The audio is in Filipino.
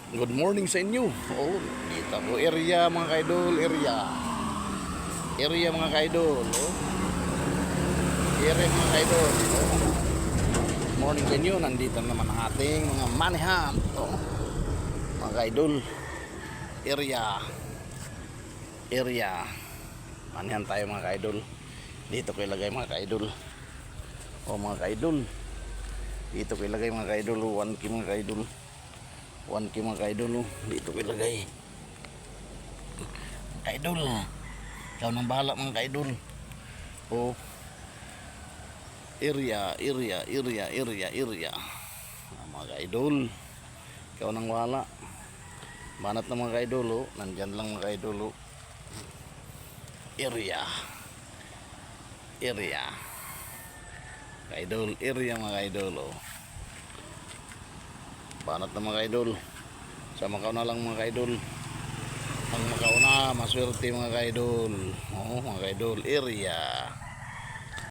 Good morning sa inyo. Oh, kita ko area mga kaidol, area. Area mga kaidol, oh. Area mga kaidol. Oh. Morning sa inyo, nandito naman ang ating mga manihan. Oh. Mga kaidol. Area. Area. Manihan tayo mga kaidol. Dito ko ilagay mga kaidol. Oh mga kaidol. Dito ko ilagay mga kaidol, 1K mga kaidol. 1K mga kaidol, dito ko ilagay. Kaidol, ikaw nang bahala mga kaidol. Oh, area. Mga kaidol, ikaw nang bahala. Banat na mga kaidol, oh. Nandyan lang mga kaidol, oh. Area. Kaidol, area mga kaidol, oh. Banat na mga kaidol. Sa Macau na lang mga kaidol. Ang Macau na, maswerte mga kaidol. Oh, mga kaidol, area.